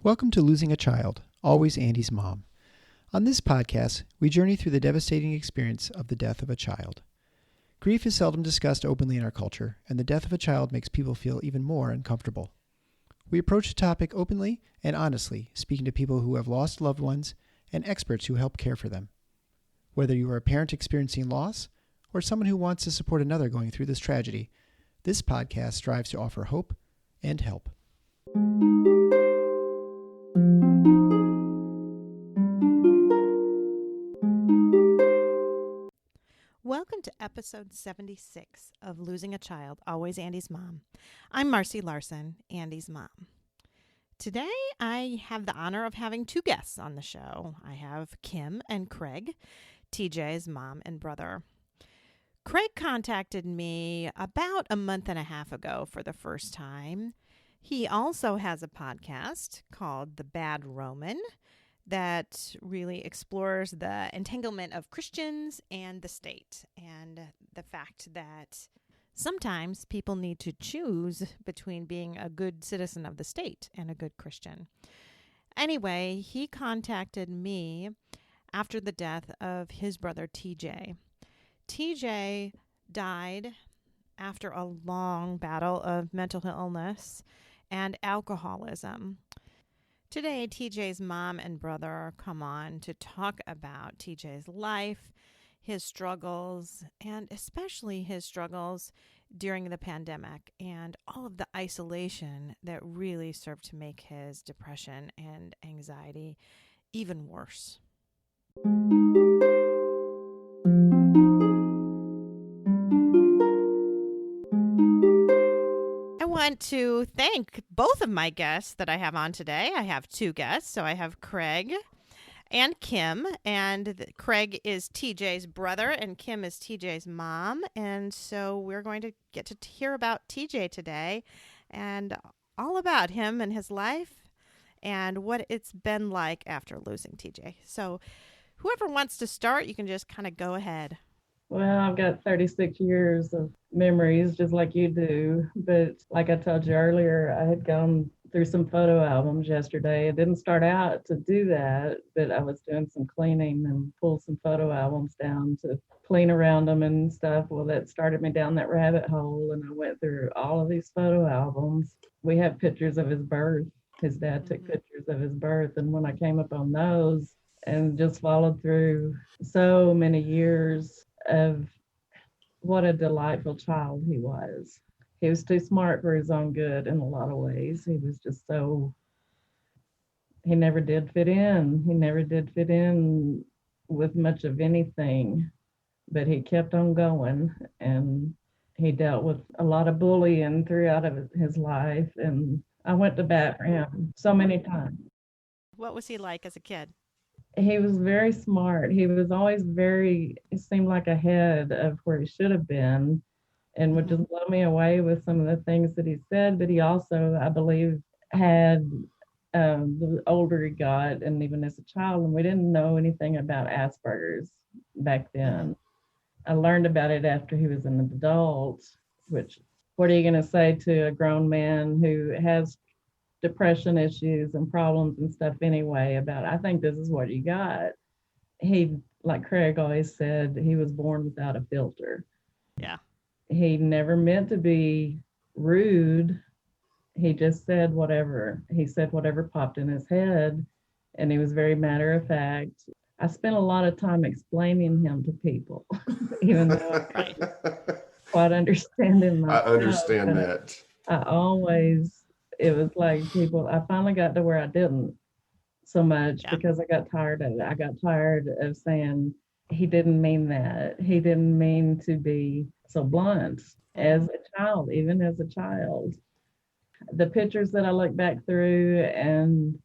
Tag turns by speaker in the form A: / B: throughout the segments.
A: Welcome to Losing a Child, Always Andy's Mom. On this podcast, we journey through the devastating experience of the death of a child. Grief is seldom discussed openly in our culture, and the death of a child makes people feel even more uncomfortable. We approach the topic openly and honestly, speaking to people who have lost loved ones and experts who help care for them. Whether you are a parent experiencing loss or someone who wants to support another going through this tragedy, this podcast strives to offer hope and help.
B: Welcome to episode 76 of Losing a Child, Always Andy's Mom. I'm Marcy Larson, Andy's mom. Today, I have the honor of having two guests on the show. I have Kim and Craig, TJ's mom and brother. Craig contacted me about a month and a half ago for the first time. He also has a podcast called The Bad Roman that really explores the entanglement of Christians and the state and the fact that sometimes people need to choose between being a good citizen of the state and a good Christian. Anyway, he contacted me after the death of his brother TJ. TJ died after a long battle of mental illness and alcoholism. Today, TJ's mom and brother come on to talk about TJ's life, his struggles, and especially his struggles during the pandemic and all of the isolation that really served to make his depression and anxiety even worse. I want to thank both of my guests that I have on today. I have two guests. So I have Craig and Kim. And Craig is TJ's brother and Kim is TJ's mom. And so we're going to get to hear about TJ today and all about him and his life and what it's been like after losing TJ. So whoever wants to start, you can just kind of go ahead.
C: Well, I've got 36 years of memories just like you do. But like I told you earlier, I had gone through some photo albums yesterday. I didn't start out to do that, but I was doing some cleaning and pulled some photo albums down to clean around them and stuff. Well, that started me down that rabbit hole, and I went through all of these photo albums. We have pictures of his birth. His dad took pictures of his birth, and when I came up on those and just followed through so many years of what a delightful child he was. He was too smart for his own good in a lot of ways. He was just he never did fit in. He never did fit in with much of anything, but he kept on going, and he dealt with a lot of bullying throughout his life, and I went to bat for him so many times.
B: What was he like as a kid?
C: He was very smart. He was always it seemed like ahead of where he should have been, and would just blow me away with some of the things that he said. But he also, I believe, had, the older he got, and even as a child, and we didn't know anything about Asperger's back then. I learned about it after he was an adult, which, what are you going to say to a grown man who has depression issues and problems and stuff anyway about, I think this is what you got. He, like Craig always said, he was born without a filter.
B: Yeah.
C: He never meant to be rude. He just said whatever. He said whatever popped in his head, and he was very matter of fact. I spent a lot of time explaining him to people, even though I couldn't quite understand him myself.
D: I understand that.
C: It was like I finally got to where I didn't so much because I got tired of it. I got tired of saying he didn't mean that. He didn't mean to be so blunt as a child, even as a child. The pictures that I look back through, and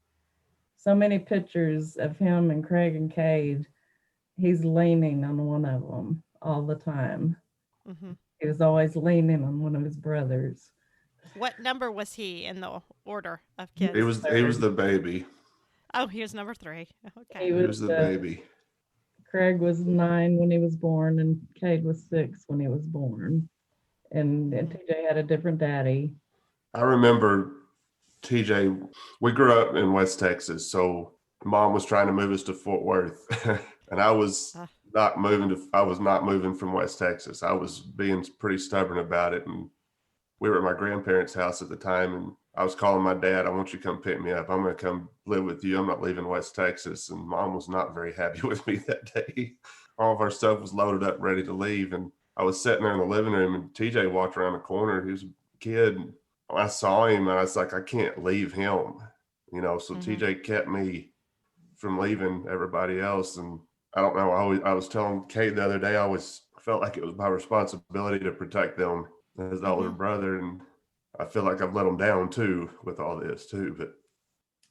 C: so many pictures of him and Craig and Cade, he's leaning on one of them all the time. Mm-hmm. He was always leaning on one of his brothers.
B: What number was he in the order of kids?
D: He was the baby.
B: Oh, he was number 3. Okay.
C: He was
D: the baby.
C: Craig was 9 when he was born, and Cade was 6 when he was born. And TJ had a different daddy.
D: I remember TJ, we grew up in West Texas, so mom was trying to move us to Fort Worth, and I was not moving from West Texas. I was being pretty stubborn about it, and we were at my grandparents' house at the time, and I was calling my dad, I want you to come pick me up. I'm going to come live with you. I'm not leaving West Texas. And mom was not very happy with me that day. All of our stuff was loaded up, ready to leave. And I was sitting there in the living room, and TJ walked around the corner. He was a kid. I saw him, and I was like, I can't leave him. So TJ kept me from leaving everybody else. And I don't know, I was telling Kate the other day, I always felt like it was my responsibility to protect them as the older brother, and I feel like I've let them down too with all this too. But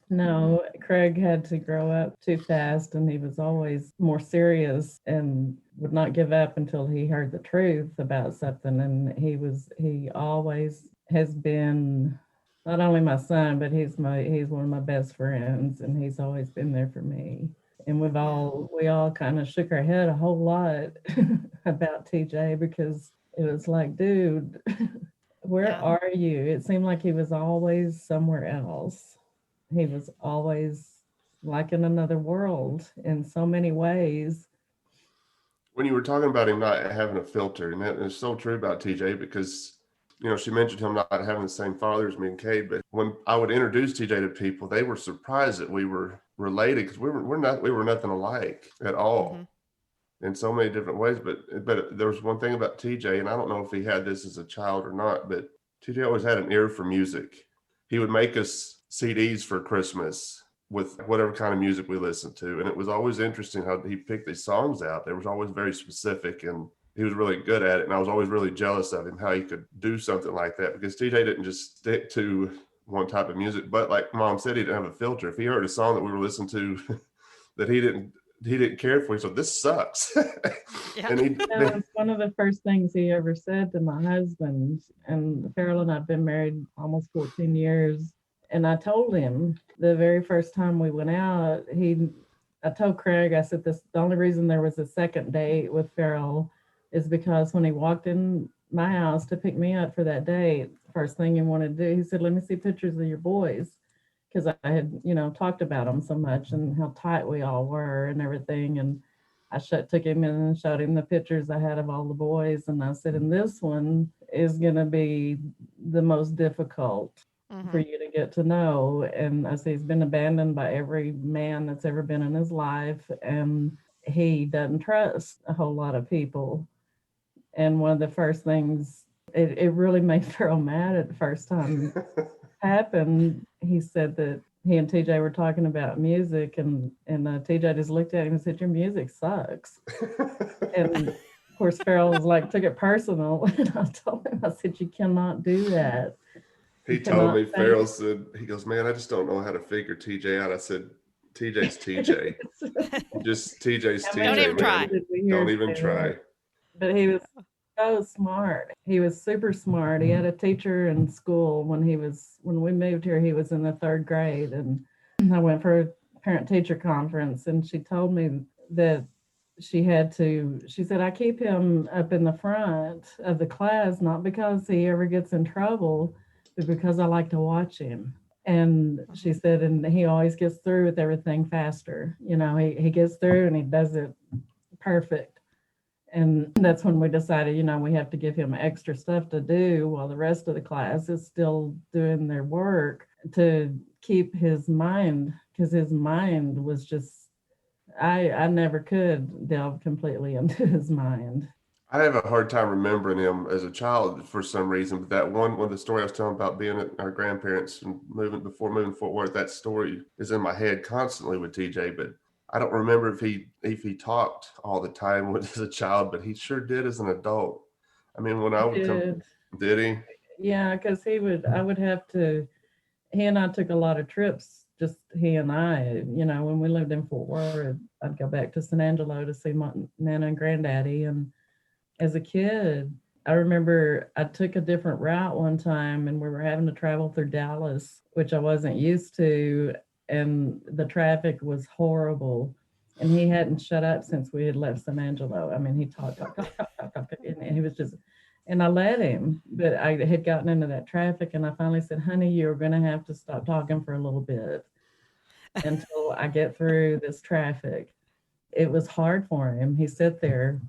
C: no, Craig had to grow up too fast, and he was always more serious and would not give up until he heard the truth about something. And he always has been not only my son, but he's one of my best friends, and he's always been there for me. And we all kind of shook our head a whole lot about TJ, because it was like, dude, where are you? It seemed like he was always somewhere else. He was always like in another world in so many ways.
D: When you were talking about him not having a filter, and that is so true about TJ, because she mentioned him not having the same father as me and Kate, but when I would introduce TJ to people, they were surprised that we were related, because we were nothing alike at all. In so many different ways. But there was one thing about TJ, and I don't know if he had this as a child or not, but TJ always had an ear for music. He would make us CDs for Christmas with whatever kind of music we listened to. And it was always interesting how he picked these songs out. They was always very specific, and he was really good at it. And I was always really jealous of him, how he could do something like that, because TJ didn't just stick to one type of music. But like Mom said, he didn't have a filter. If he heard a song that we were listening to that he didn't care for, so this sucks. And
C: that was one of the first things he ever said to my husband. And Farrell and I've been married almost 14 years. And I told him the very first time we went out, I told Craig, I said, the only reason there was a second date with Farrell is because when he walked in my house to pick me up for that date, first thing he wanted to do, he said, let me see pictures of your boys. Because I had, talked about them so much and how tight we all were and everything. And I took him in and showed him the pictures I had of all the boys. And I said, and this one is going to be the most difficult for you to get to know. And I said, he's been abandoned by every man that's ever been in his life. And he doesn't trust a whole lot of people. And one of the first things, it really made Farrell mad at the first time happened. He said that he and TJ were talking about music, and TJ just looked at him and said, your music sucks. And of course Farrell was like, took it personal. And I told him, I said, you cannot do that.
D: He told me, Farrell said, he goes, man, I just don't know how to figure TJ out. I said, TJ's TJ. Just TJ's TJ. Don't
B: even try.
D: Don't even try.
C: But he was so smart. He was super smart. He had a teacher in school when we moved here, he was in the 3rd grade. And I went for a parent-teacher conference, and she told me that she said, I keep him up in the front of the class, not because he ever gets in trouble, but because I like to watch him. And she said, and he always gets through with everything faster. He gets through and he does it perfect. And that's when we decided, we have to give him extra stuff to do while the rest of the class is still doing their work, to keep his mind, because his mind was just, I never could delve completely into his mind.
D: I have a hard time remembering him as a child for some reason, but that one the story I was telling about being at our grandparents and moving Fort Worth, that story is in my head constantly with TJ, but I don't remember if he talked all the time as a child, but he sure did as an adult. I mean, when I would come, did he?
C: Yeah, because he and I took a lot of trips, just he and I, when we lived in Fort Worth, I'd go back to San Angelo to see my Nana and Granddaddy. And as a kid, I remember I took a different route one time, and we were having to travel through Dallas, which I wasn't used to. And the traffic was horrible. And he hadn't shut up since we had left San Angelo. I mean, he talked, and he was just, And I let him, but I had gotten into that traffic, and I finally said, honey, you're going to have to stop talking for a little bit until I get through this traffic. It was hard for him. He sat there,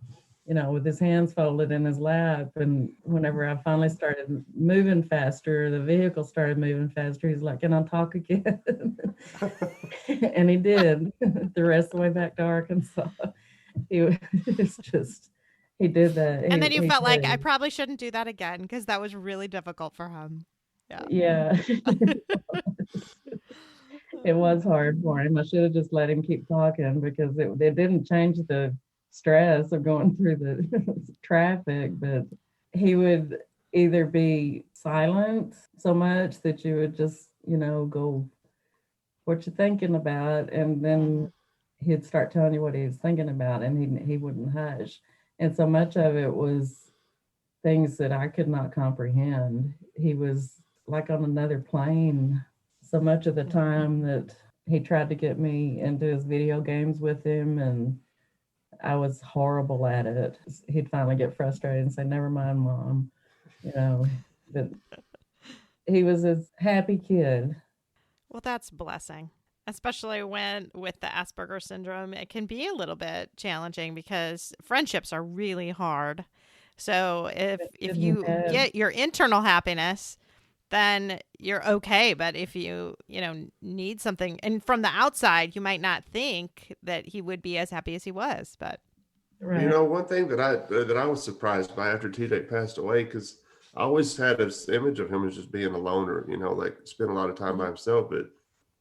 C: with his hands folded in his lap. And whenever I finally started moving faster, the vehicle started moving faster. He's like, can I talk again? And he did the rest of the way back to Arkansas. He was just, he did that.
B: And then you
C: He
B: felt like,
C: did.
B: I probably shouldn't do that again because that was really difficult for him.
C: Yeah. It was hard for him. I should have just let him keep talking because it didn't change the stress of going through the traffic, but he would either be silent so much that you would just, go, what you thinking about? And then he'd start telling you what he was thinking about, and he wouldn't hush. And so much of it was things that I could not comprehend. He was like on another plane so much of the time that he tried to get me into his video games with him, and I was horrible at it. He'd finally get frustrated and say, never mind, Mom, but he was a happy kid.
B: Well, that's a blessing, especially when with the Asperger syndrome, it can be a little bit challenging because friendships are really hard. So if you get your internal happiness, then you're okay. But if you need something, and from the outside, you might not think that he would be as happy as he was. But
C: Right.
D: One thing that I was surprised by after TJ passed away, because I always had this image of him as just being a loner, like spend a lot of time by himself. But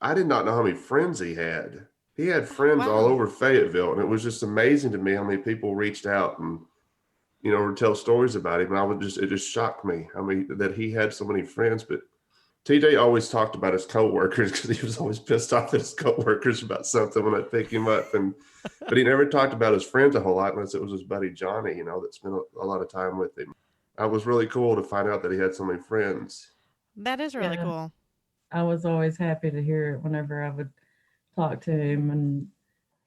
D: I did not know how many friends he had. He had friends all over Fayetteville, and it was just amazing to me how many people reached out and would tell stories about him. And it just shocked me that he had so many friends. But TJ always talked about his coworkers because he was always pissed off at his coworkers about something when I'd pick him up. But he never talked about his friends a whole lot unless it was his buddy Johnny, that spent a lot of time with him. It was really cool to find out that he had so many friends.
B: that is really cool.
C: I was always happy to hear it whenever I would talk to him, and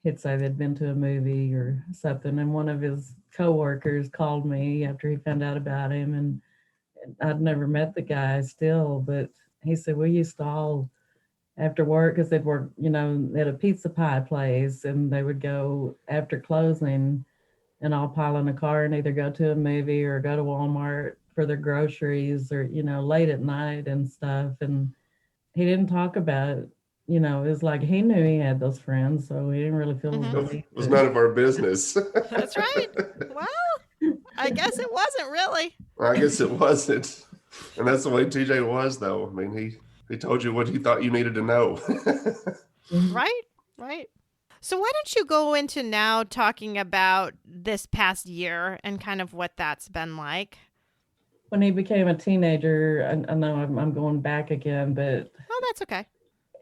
C: he'd say they'd been to a movie or something. And one of his coworkers called me after he found out about him, and I'd never met the guy still, but he said, we used to all after work, because they'd work, at a pizza pie place, and they would go after closing and all pile in a car and either go to a movie or go to Walmart for their groceries or, late at night and stuff. And he didn't talk about it. It was like he knew he had those friends, so he didn't really feel
D: It was none of our business.
B: That's right. Well, I guess it wasn't really.
D: I guess it wasn't. And that's the way TJ was, though. I mean, he told you what he thought you needed to know.
B: Right. So why don't you go into now talking about this past year and kind of what that's been like?
C: When he became a teenager, I know I'm going back again, but...
B: Oh, that's okay.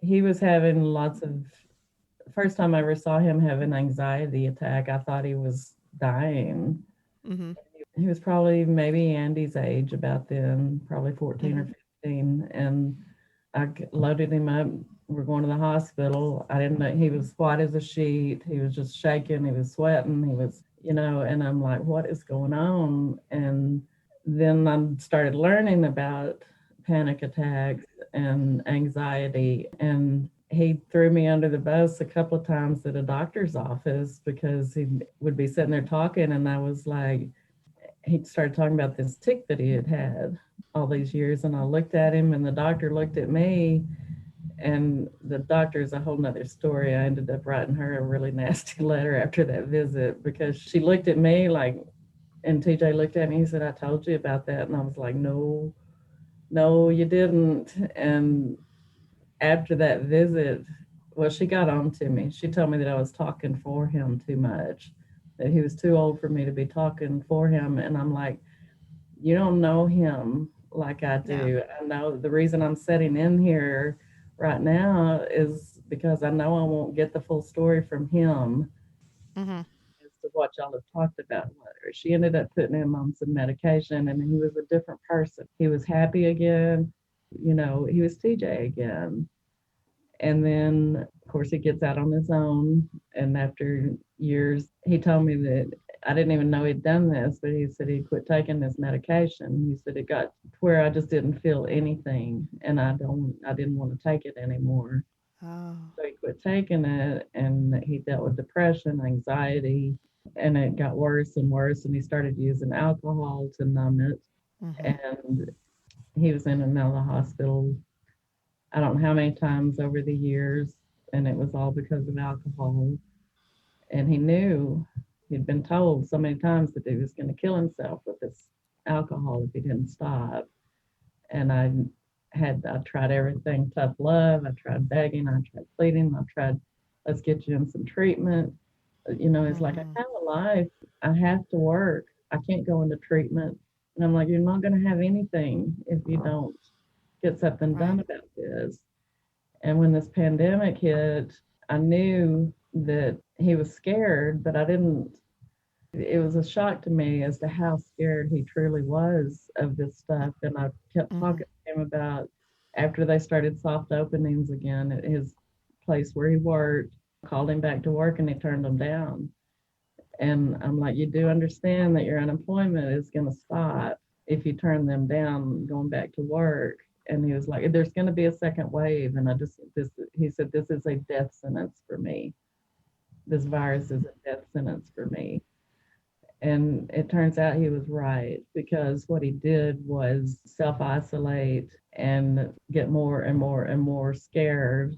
C: He was having first time I ever saw him have an anxiety attack, I thought he was dying. Mm-hmm. He was probably maybe Andy's age about then, probably 14 or 15. And I loaded him up. We're going to the hospital. I didn't know, he was white as a sheet. He was just shaking. He was sweating. He was, and I'm like, what is going on? And then I started learning about panic attacks and anxiety. And he threw me under the bus a couple of times at a doctor's office because he would be sitting there talking. And I was like, he started talking about this tic that he had had all these years. And I looked at him and the doctor looked at me, and the doctor is a whole nother story. I ended up writing her a really nasty letter after that visit because she looked at me like, and TJ looked at me, he said, I told you about that. And I was like, no, you didn't. And after that visit, well, she got on to me. She told me that I was talking for him too much, that he was too old for me to be talking for him. And I'm like, you don't know him like I do. Yeah. I know the reason I'm sitting in here right now is because I know I won't get the full story from him as to what y'all have talked about. She ended up putting him on some medication, and he was a different person. He was happy again. He was TJ again. And then, of course, he gets out on his own. And after years, he told me that I didn't even know he'd done this, but he said he quit taking his medication. He said it got to where I just didn't feel anything, and I didn't want to take it anymore.
B: Oh.
C: So he quit taking it, and he dealt with depression, anxiety, and it got worse and worse. And he started using alcohol to numb it.
B: Mm-hmm.
C: And he was in and out of the hospital, I don't know how many times over the years, and it was all because of alcohol. And he knew, he'd been told so many times that he was going to kill himself with this alcohol if he didn't stop. And I tried everything, tough love. I tried begging. I tried pleading. I tried, let's get you in some treatment. It's like, I have a life. I have to work. I can't go into treatment. And I'm like, you're not going to have anything if you don't get something done about this. And when this pandemic hit, I knew that he was scared, but it was a shock to me as to how scared he truly was of this stuff. And I kept talking to him about, after they started soft openings again at his place where he worked, called him back to work and he turned them down. And I'm like, you do understand that your unemployment is going to stop if you turn them down going back to work. And he was like, there's going to be a second wave. And he said, this is a death sentence for me. This virus is a death sentence for me. And it turns out he was right, because what he did was self-isolate and get more and more and more scared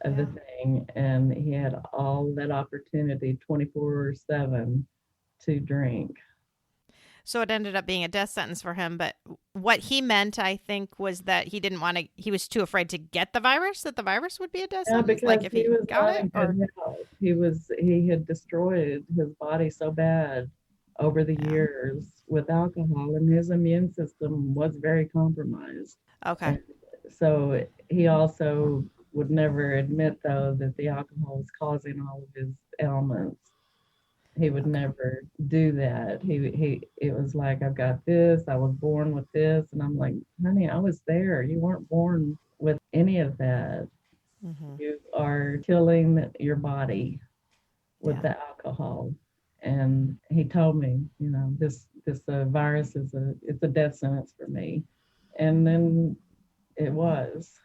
C: of the thing. And he had all that opportunity 24/7 to drink.
B: So it ended up being a death sentence for him. But what he meant, I think, was that he was too afraid to get the virus, that the virus would be a death sentence.
C: Because
B: like if he
C: was
B: got
C: not
B: it,
C: in good health. He had destroyed his body so bad over the years with alcohol, and his immune system was very compromised.
B: Okay.
C: And so he also would never admit, though, that the alcohol was causing all of his ailments. He would never do that. It was like, I've got this, I was born with this. And I'm like, honey, I was there. You weren't born with any of that.
B: Mm-hmm.
C: You are killing your body with the alcohol. And he told me, this virus it's a death sentence for me. And then it was,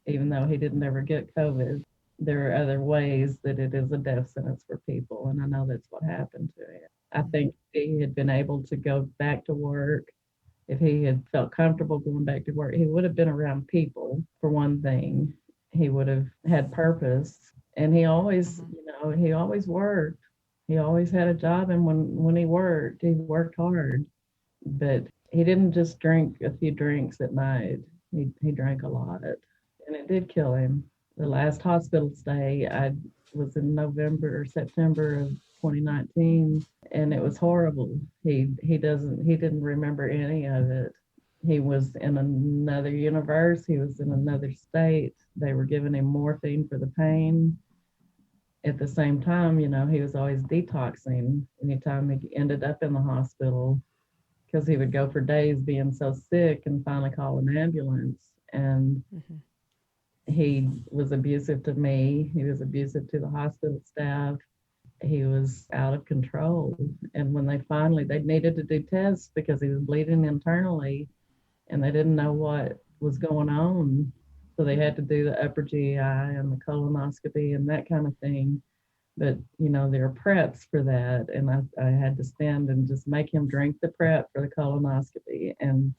C: even though he didn't ever get COVID. There are other ways that it is a death sentence for people, and I know that's what happened to him. I think if he had been able to go back to work, if he had felt comfortable going back to work, he would have been around people, for one thing. He would have had purpose, and he always, he always worked. He always had a job, and when he worked hard. But he didn't just drink a few drinks at night. He drank a lot, and it did kill him. The last hospital stay I was in November or September of 2019, and it was horrible. He didn't remember any of it. He was in another universe. He was in another state. They were giving him morphine for the pain. At the same time, he was always detoxing anytime he ended up in the hospital, because he would go for days being so sick and finally call an ambulance. And he was abusive to me. He was abusive to the hospital staff. He was out of control. And when they needed to do tests because he was bleeding internally and they didn't know what was going on. So they had to do the upper GI and the colonoscopy and that kind of thing. But, there are preps for that. And I had to stand and just make him drink the prep for the colonoscopy. And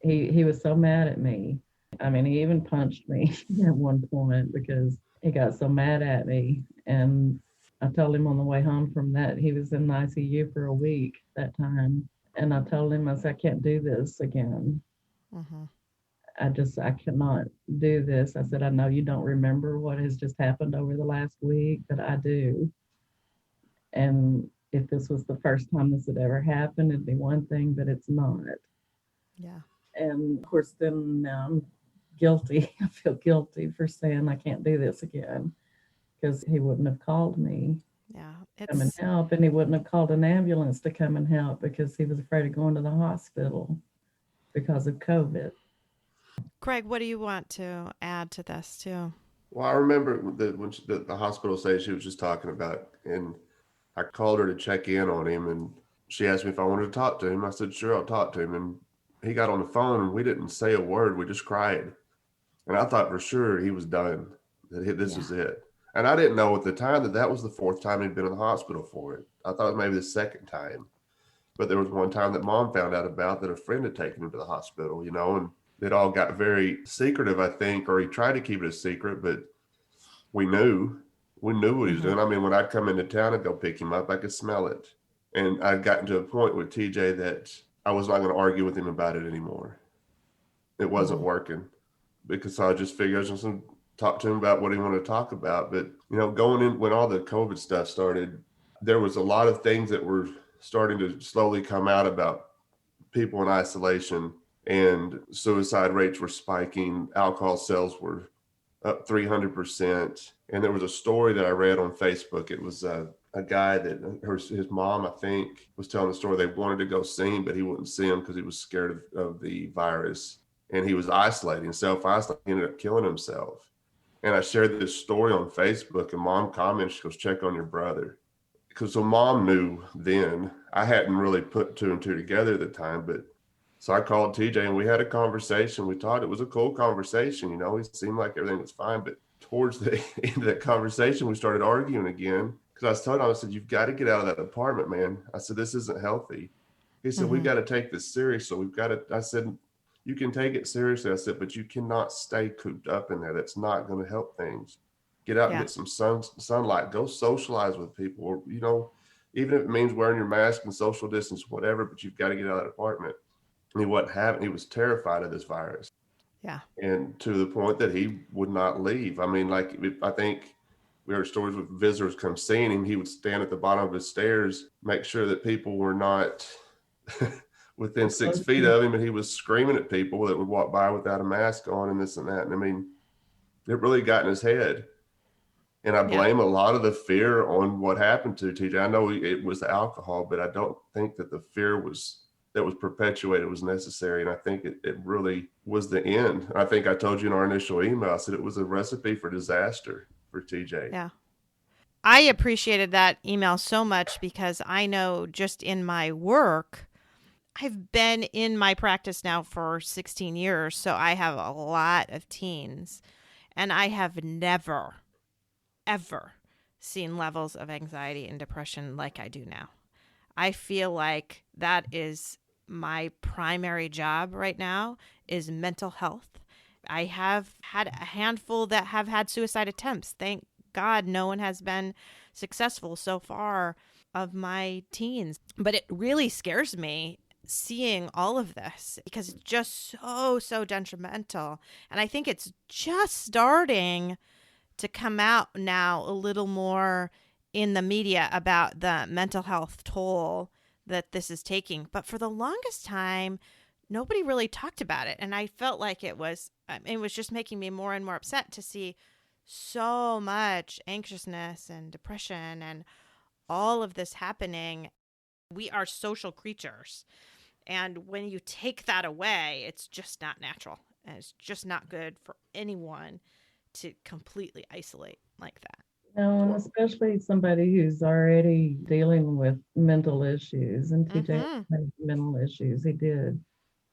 C: he was so mad at me. I mean, he even punched me at one point because he got so mad at me. And I told him on the way home from that, he was in the ICU for a week that time. And I told him, I said, I can't do this again.
B: Mm-hmm.
C: I cannot do this. I said, I know you don't remember what has just happened over the last week, but I do. And if this was the first time this had ever happened, it'd be one thing, but it's not.
B: Yeah. And
C: of course, then now I'm guilty. I feel guilty for saying I can't do this again, because he wouldn't have called me.
B: Yeah,
C: come and help, and he wouldn't have called an ambulance to come and help because he was afraid of going to the hospital because of COVID.
B: Craig, what do you want to add to this too?
D: Well, I remember when the hospital stay she was just talking about, and I called her to check in on him, and she asked me if I wanted to talk to him. I said, sure, I'll talk to him. And he got on the phone, and we didn't say a word. We just cried. And I thought for sure he was done, that this was it. And I didn't know at the time that was the fourth time he'd been in the hospital for it. I thought maybe the second time. But there was one time that Mom found out about that a friend had taken him to the hospital, and it all got very secretive, I think, or he tried to keep it a secret, but we knew what he was doing. I mean, when I'd come into town and go pick him up, I could smell it. And I'd gotten to a point with TJ that I was not going to argue with him about it anymore. It wasn't working, because I just figured I was just going to talk to him about what he wanted to talk about. But, going in, when all the COVID stuff started, there was a lot of things that were starting to slowly come out about people in isolation, and suicide rates were spiking. Alcohol sales were up 300%. And there was a story that I read on Facebook. It was a guy that his mom, I think, was telling the story. They wanted to go see him, but he wouldn't see him because he was scared of the virus. And he was self-isolating, he ended up killing himself. And I shared this story on Facebook, and Mom commented, she goes, check on your brother. Because so Mom knew then. I hadn't really put two and two together at the time, but so I called TJ and we had a conversation. We talked. It was a cool conversation. He seemed like everything was fine, but towards the end of that conversation, we started arguing again. Because I was telling him, I said, you've got to get out of that apartment, man. I said, this isn't healthy. He said, we've got to take this serious. So we've got to, I said, you can take it seriously. I said, but you cannot stay cooped up in there. That's not going to help things. Get out and get some sunlight. Go socialize with people. Or, even if it means wearing your mask and social distance, whatever, but you've got to get out of that apartment. And he wasn't having, he was terrified of this virus.
B: Yeah.
D: And to the point that he would not leave. I mean, I think we heard stories with visitors come seeing him. He would stand at the bottom of his stairs, make sure that people were not within 6 feet of him. And he was screaming at people that would walk by without a mask on and this and that. And I mean, it really got in his head. And I blame a lot of the fear on what happened to TJ. I know it was the alcohol, but I don't think that the fear that was perpetuated was necessary. And I think it really was the end. I think I told you in our initial email, I said it was a recipe for disaster for TJ.
B: Yeah. I appreciated that email so much because I know just in my work, I've been in my practice now for 16 years. So I have a lot of teens, and I have never, ever seen levels of anxiety and depression like I do now. I feel like that is my primary job right now is mental health. I have had a handful that have had suicide attempts. Thank God no one has been successful so far of my teens. But it really scares me seeing all of this because it's just so detrimental. And I think it's just starting to come out now a little more in the media about the mental health toll that this is taking. But for the longest time, nobody really talked about it. And I felt like it was just making me more and more upset to see so much anxiousness and depression and all of this happening. We are social creatures. And when you take that away, it's just not natural. And it's just not good for anyone to completely isolate like that.
C: No, and especially somebody who's already dealing with mental issues. And TJ had mental issues. He did.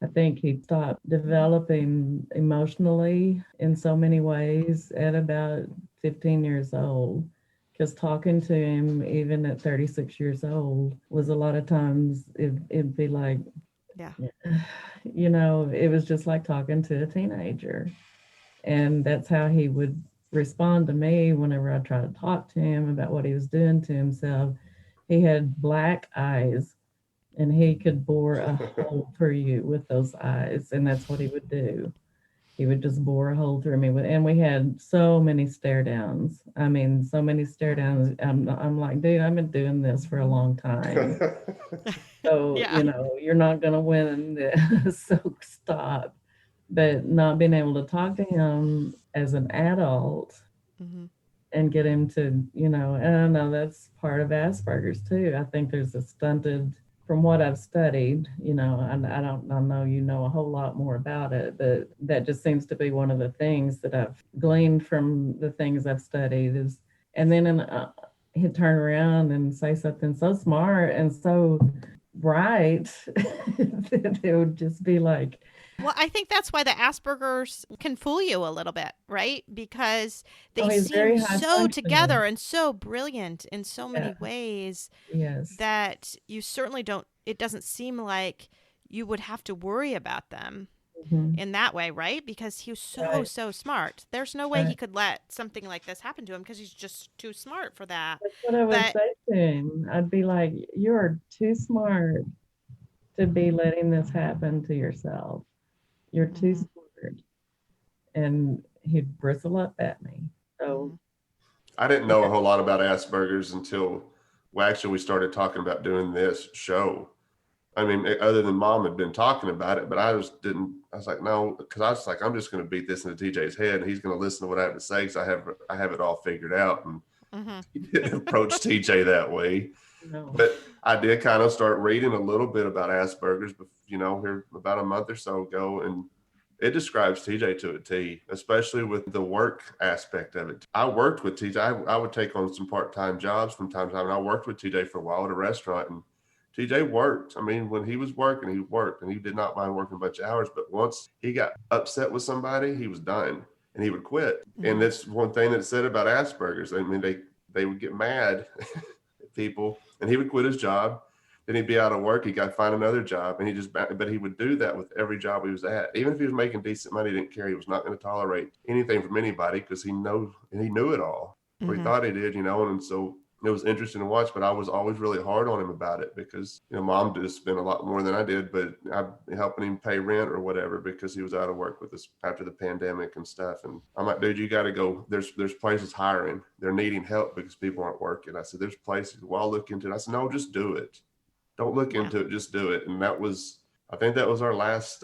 C: I think he stopped developing emotionally in so many ways at about 15 years old. Because talking to him, even at 36 years old, was a lot of times it'd be like, it was just like talking to a teenager. And that's how he would respond to me whenever I tried to talk to him about what he was doing to himself. He had black eyes, and he could bore a hole through you with those eyes. And that's what he would do. He would just bore a hole through me. And we had so many stare downs. I mean, so many stare downs. I'm like, dude, I've been doing this for a long time. So, you're not going to win this. So stop. But not being able to talk to him as an adult and get him to, and I know that's part of Asperger's too. I think there's a stunted, from what I've studied, I know you know a whole lot more about it, but that just seems to be one of the things that I've gleaned from the things I've studied is, and then he'd turn around and say something so smart and so bright that it would just be like,
B: Well, I think that's why the Asperger's can fool you a little bit, right? Because they
C: he's
B: seem
C: very high
B: so
C: functioning.
B: together and so brilliant in so many
C: Yeah.
B: ways
C: Yes.
B: that you certainly don't, it doesn't seem like you would have to worry about them
C: Mhm.
B: in that way, right? Because he was so,
C: Right.
B: so smart. There's no way he
C: Right.
B: could let something like this happen to him because he's just too smart for that.
C: That's what I would
B: But
C: say to him. I'd be like, you are too smart to be letting this happen to yourself. You're too
B: Mhm.
C: smart. And he'd bristle up at me. So
B: Mhm.
D: I didn't know a whole lot about Asperger's until we started talking about doing this show. I mean, other than Mom had been talking about it, but I just didn't. I was like, no, because I was like, I'm just going to beat this into TJ's head, and he's going to listen to what I have to say because I have it all figured out. And
B: Mhm.
D: he didn't approach TJ that way.
C: no.
D: But I did kind of start reading a little bit about Asperger's, here about a month or so ago, and it describes TJ to a T, especially with the work aspect of it. I worked with TJ. I would take on some part-time jobs from time to time, and I worked with TJ for a while at a restaurant, and TJ worked. I mean, when he was working, he worked, and he did not mind working a bunch of hours. But once he got upset with somebody, he was done, and he would quit. And that's one thing that's said about Asperger's. I mean, they would get mad at people, and he would quit his job. Then he'd be out of work. He got to find another job, and but he would do that with every job he was at. Even if he was making decent money, he didn't care. He was not going to tolerate anything from anybody because he knew it all, or he
B: Mhm.
D: thought he did, and so it was interesting to watch. But I was always really hard on him about it because Mom did spend a lot more than I did, but I'm helping him pay rent or whatever because he was out of work with us after the pandemic and stuff. And I'm like, dude, you got to go. There's places hiring. They're needing help because people aren't working. I said, there's places. Well, I'll look into it. I said, no, just do it. Don't look
B: Yeah.
D: into it, just do it. And I think that was our last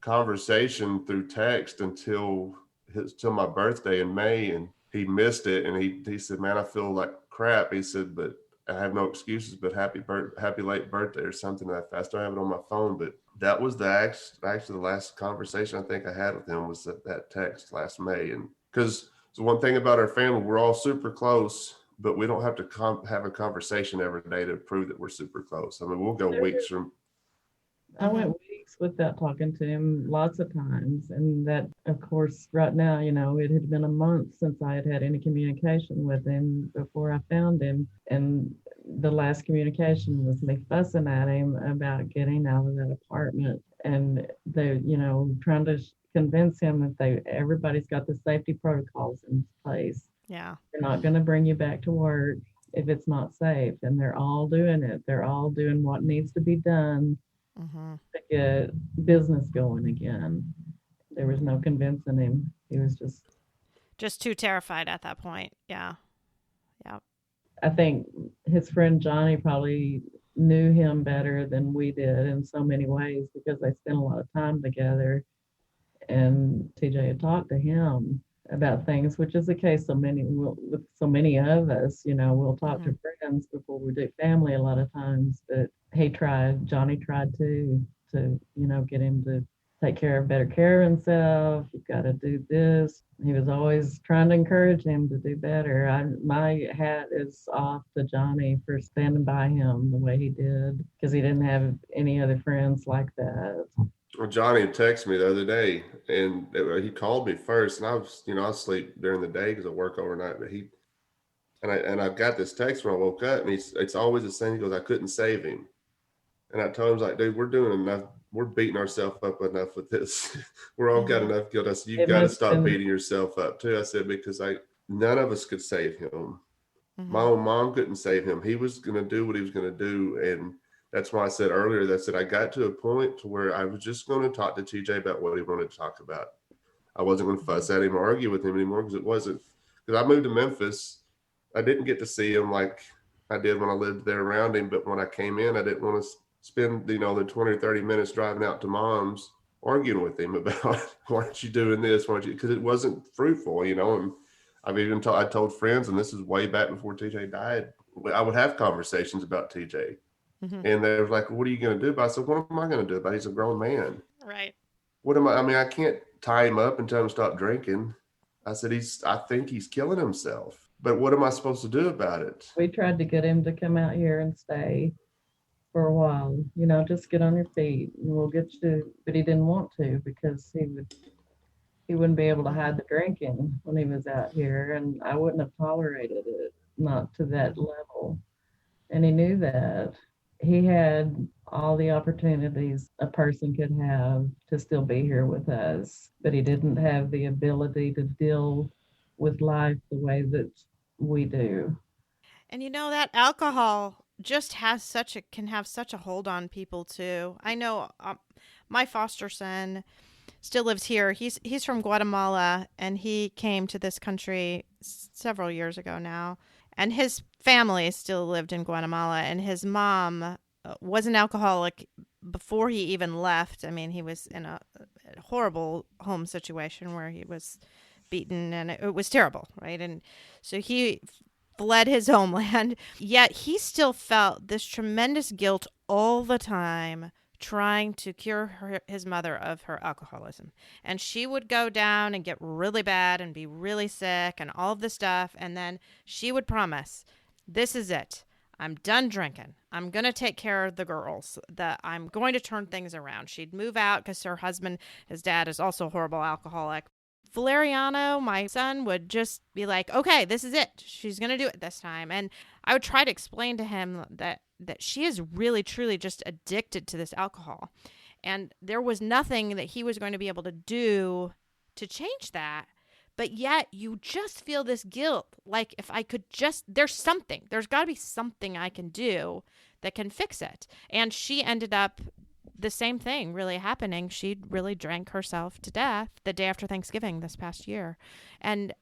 D: conversation through text until my birthday in May, and he missed it. And he said, man, I feel like crap. He said, but I have no excuses, but happy late birthday or something like that. I still have it on my phone, but that was actually the last conversation I think I had with him was that text last May. And because so one thing about our family, we're all super close, but we don't have to have a conversation every day to prove that we're super close. I mean, we'll go weeks from.
C: I went weeks without talking to him lots of times. And that, of course, right now, it had been a month since I had had any communication with him before I found him. And the last communication was me fussing at him about getting out of that apartment. And trying to convince him that everybody's got the safety protocols in place.
B: Yeah.
C: They're not going to bring you back to work if it's not safe. And they're all doing it. They're all doing what needs to be done
B: Mhm.
C: to get business going again. There was no convincing him. He was
B: Just too terrified at that point. Yeah. Yeah.
C: I think his friend Johnny probably knew him better than we did in so many ways because they spent a lot of time together. And TJ had talked to him about things, which is the case with so many of us. We'll talk to friends before we do family a lot of times. But Johnny tried to get him to take better care of himself. You've got to do this. He was always trying to encourage him to do better. My hat is off to Johnny for standing by him the way he did because he didn't have any other friends like that.
D: Well, Johnny texted me the other day, and he called me first, and I was, I sleep during the day because I work overnight. But I got this text when I woke up, and it's always the same. He goes, I couldn't save him, and I told him, like, dude, we're doing enough. We're beating ourselves up enough with this. We're all got enough guilt. I said, you've got to stop beating yourself up too. I said, because none of us could save him. My own mom couldn't save him. He was going to do what he was going to do, and that's why I said earlier that I got to a point to where I was just going to talk to TJ about what he wanted to talk about. I wasn't going to fuss at him or argue with him anymore because I moved to Memphis. I didn't get to see him like I did when I lived there around him. But when I came in, I didn't want to spend, the 20 or 30 minutes driving out to Mom's arguing with him about why aren't you doing this? Because it wasn't fruitful, and I told friends, and this is way back before TJ died, I would have conversations about TJ. And they were like, what are you going to do about it? I said, what am I going to do about it? He's a grown man.
B: Right.
D: I can't tie him up and tell him to stop drinking. I said, I think he's killing himself. But what am I supposed to do about it?
C: We tried to get him to come out here and stay for a while, just get on your feet and we'll get you. But he didn't want to because he wouldn't be able to hide the drinking when he was out here, and I wouldn't have tolerated it, not to that level. And he knew that. He had all the opportunities a person could have to still be here with us, but he didn't have the ability to deal with life the way that we do.
B: And that alcohol just can have such a hold on people too. I know my foster son still lives here. He's from Guatemala, and he came to this country several years ago now. And his family still lived in Guatemala, and his mom was an alcoholic before he even left. I mean, he was in a horrible home situation where he was beaten, and it was terrible, right? And so he fled his homeland, yet he still felt this tremendous guilt all the time trying to cure his mother of her alcoholism. And she would go down and get really bad and be really sick and all of this stuff. And then she would promise, this is it. I'm done drinking. I'm going to take care of the girls. I'm going to turn things around. She'd move out because her husband, his dad, is also a horrible alcoholic. Valeriano, my son, would just be like, okay, this is it. She's going to do it this time. And I would try to explain to him that she is really, truly just addicted to this alcohol. And there was nothing that he was going to be able to do to change that. But yet you just feel this guilt. Like if I could there's got to be something I can do that can fix it. And she ended up the same thing really happening. She really drank herself to death the day after Thanksgiving this past year. And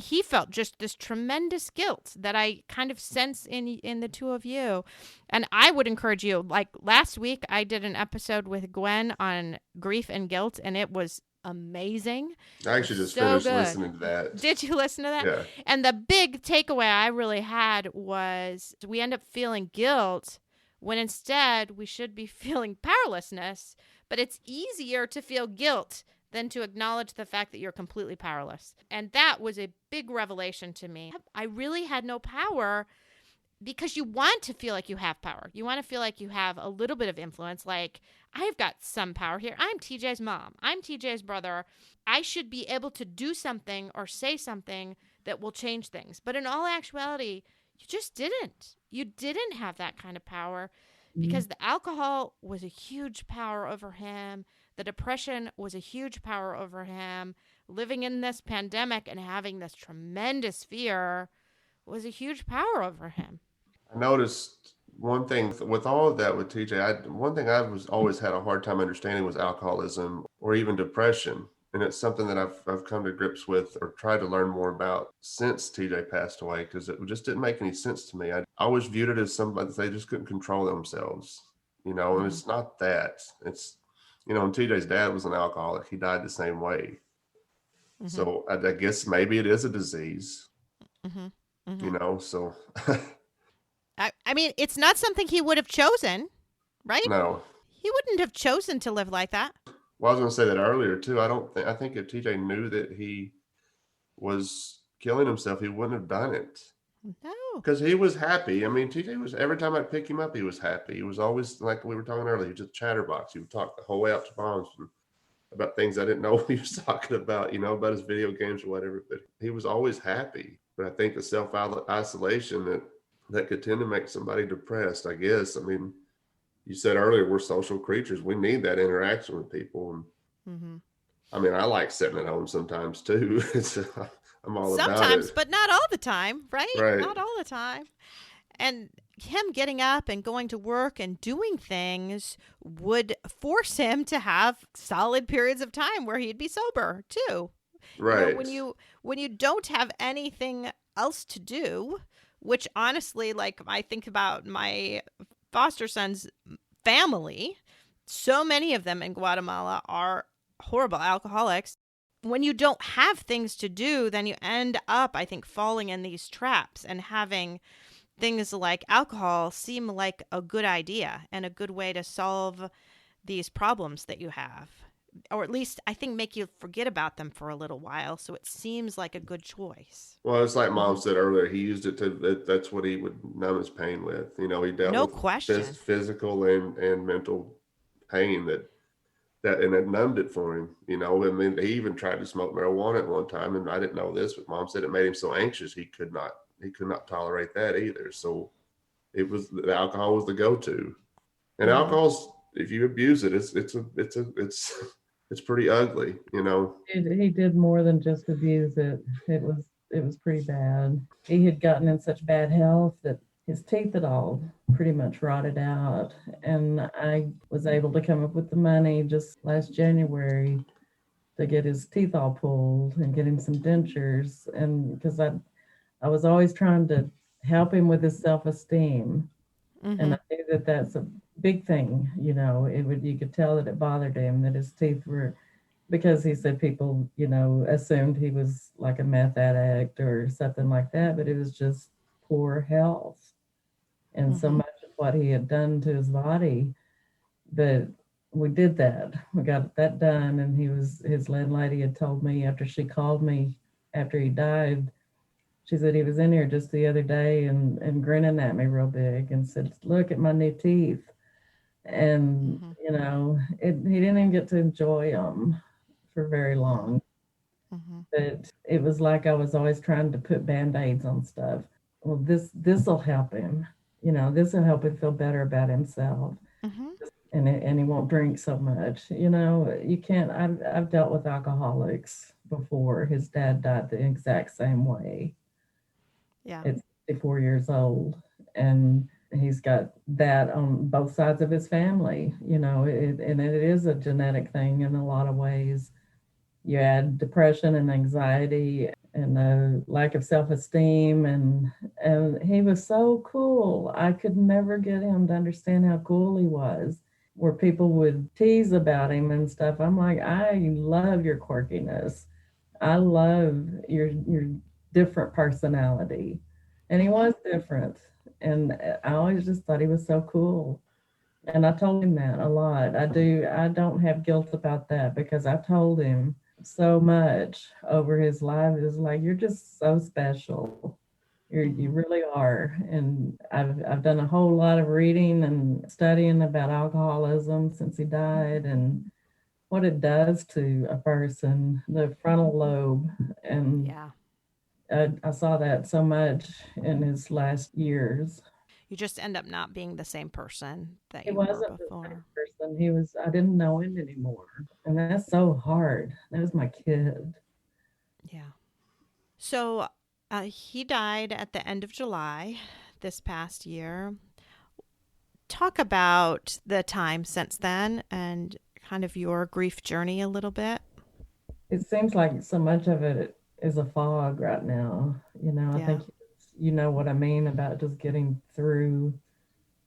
B: he felt just this tremendous guilt that I kind of sense in the two of you. And I would encourage you, like last week, I did an episode with Gwen on grief and guilt, and it was amazing.
D: I actually just finished listening to that.
B: Did you listen to that?
D: Yeah.
B: And the big takeaway I really had was we end up feeling guilt when instead we should be feeling powerlessness, but it's easier to feel guilt than to acknowledge the fact that you're completely powerless. And that was a big revelation to me. I really had no power because you want to feel like you have power. You want to feel like you have a little bit of influence, like I've got some power here. I'm TJ's mom. I'm TJ's brother. I should be able to do something or say something that will change things. But in all actuality, you just didn't. You didn't have that kind of power because the alcohol was a huge power over him. The depression was a huge power over him. Living in this pandemic and having this tremendous fear was a huge power over him.
D: I noticed one thing with all of that with TJ, one thing I always had a hard time understanding was alcoholism or even depression. And it's something that I've come to grips with or tried to learn more about since TJ passed away, because it just didn't make any sense to me. I always viewed it as somebody that they just couldn't control themselves, and it's not that. It's, and TJ's dad was an alcoholic. He died the same way. Mm-hmm. So I guess maybe it is a disease, so.
B: I mean, it's not something he would have chosen, right?
D: No.
B: He wouldn't have chosen to live like that.
D: Well, I was going to say that earlier too. I think if TJ knew that he was killing himself, he wouldn't have done it.
B: No.
D: Because he was happy. I mean, TJ was, every time I'd pick him up, he was happy. He was always, like we were talking earlier, he was just a chatterbox. He would talk the whole way out to moms about things I didn't know what he was talking about, about his video games or whatever. But he was always happy. But I think the self-isolation that could tend to make somebody depressed, I guess. I mean, you said earlier, we're social creatures. We need that interaction with people. And I mean, I like sitting at home sometimes too. I'm all about it.
B: Sometimes, but not all the time, right?
D: Right.
B: Not all the time. And him getting up and going to work and doing things would force him to have solid periods of time where he'd be sober too.
D: Right.
B: When you don't have anything else to do, which honestly, like I think about my foster son's family, so many of them in Guatemala are horrible alcoholics. When you don't have things to do, then you end up, I think, falling in these traps and having things like alcohol seem like a good idea and a good way to solve these problems that you have. or at least I think make you forget about them for a little while. So it seems like a good choice.
D: Well, it's like Mom said earlier. He used it that's what he would numb his pain with. He dealt
B: No
D: with
B: question.
D: physical and mental pain and it numbed it for him. I mean, he even tried to smoke marijuana at one time, and I didn't know this, but Mom said it made him so anxious he could not tolerate that either. So the alcohol was the go-to, and alcohol's, if you abuse it, it's pretty ugly.
C: He did more than just abuse it. It was pretty bad. He had gotten in such bad health that his teeth had all pretty much rotted out. And I was able to come up with the money just last January to get his teeth all pulled and get him some dentures. And because I was always trying to help him with his self-esteem. And I knew that that's a big thing. You could tell that it bothered him that his teeth were, because he said people, assumed he was like a meth addict or something like that, but it was just poor health and so much of what he had done to his body. But we did that. We got that done, and his landlady had told me after she called me after he died, she said he was in here just the other day and grinning at me real big and said, "Look at my new teeth." And, he didn't even get to enjoy them for very long. But it was like I was always trying to put Band-Aids on stuff. Well, this will help him. This will help him feel better about himself. And he won't drink so much. You can't. I've dealt with alcoholics before. His dad died the exact same way.
B: Yeah.
C: At 64 years old, and he's got that on both sides of his family. And it is a genetic thing in a lot of ways. You add depression and anxiety and a lack of self-esteem, and he was so cool. I could never get him to understand how cool he was, where people would tease about him and stuff. I'm like, I love your quirkiness. I love your different personality. And he was different. And I always just thought he was so cool. And I told him that a lot. I don't have guilt about that, because I told him so much over his life. It was like, you're just so special. You really are. And I've done a whole lot of reading and studying about alcoholism since he died, and what it does to a person, the frontal lobe. And
B: Yeah.
C: I saw that so much in his last years.
B: You just end up not being the same person that
C: He
B: you were
C: wasn't the
B: before.
C: same person. I didn't know him anymore. And that's so hard. That was my kid.
B: Yeah. So he died at the end of July this past year. Talk about the time since then and kind of your grief journey a little bit.
C: It seems like so much of it is a fog right now. I think you know what I mean about just getting through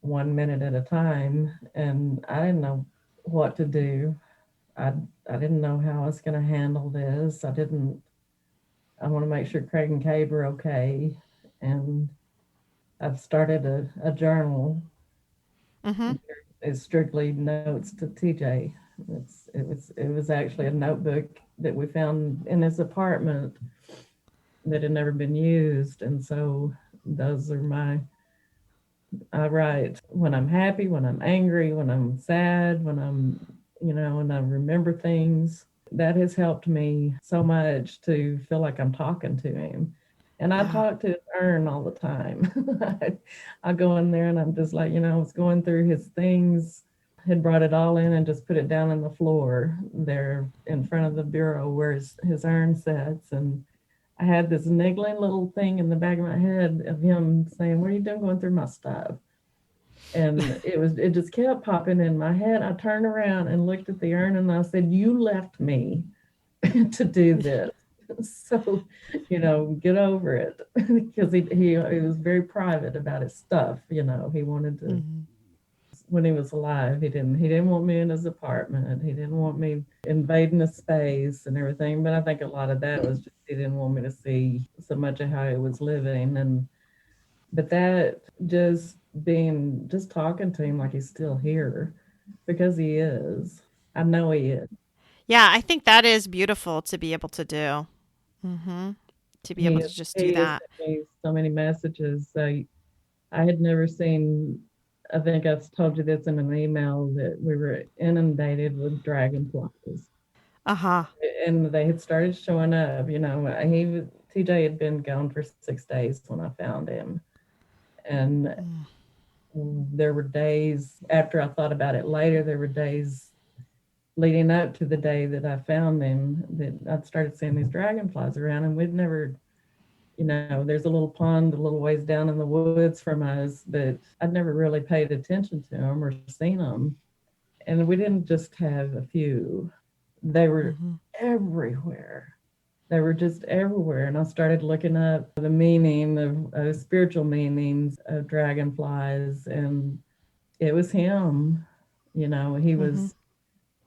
C: 1 minute at a time. And I didn't know what to do. I didn't know how I was going to handle this. I want to make sure Craig and Cabe are okay. And I've started a journal. It's strictly notes to TJ. It was actually a notebook that we found in his apartment that had never been used. And so those are I write when I'm happy, when I'm angry, when I'm sad, when and I remember things. That has helped me so much to feel like I'm talking to him. And I talk to his urn all the time. I go in there and I'm just like, I was going through his things, had brought it all in and just put it down on the floor there in front of the bureau where his urn sits. And I had this niggling little thing in the back of my head of him saying, "What are you doing going through my stuff?" And it just kept popping in my head. I turned around and looked at the urn and I said, "You left me to do this. So, get over it." Because he was very private about his stuff. He wanted to, when he was alive, he didn't want me in his apartment. He didn't want me invading his space and everything. But I think a lot of that was just, he didn't want me to see so much of how he was living. But that just talking to him like he's still here, because he is. I know he is.
B: Yeah, I think that is beautiful to be able to do. To be able to just do
C: He has
B: that.
C: sent me so many messages. I had never seen, I think I told you this in an email, that we were inundated with dragonflies.
B: Uh-huh.
C: And they had started showing up. TJ had been gone for 6 days when I found him. And there were days, after I thought about it later, there were days leading up to the day that I found him that I'd started seeing these dragonflies around, and we'd never, there's a little pond a little ways down in the woods from us, but I'd never really paid attention to them or seen them. And we didn't just have a few, they were everywhere. They were just everywhere. And I started looking up the meaning of spiritual meanings of dragonflies, and it was him. He was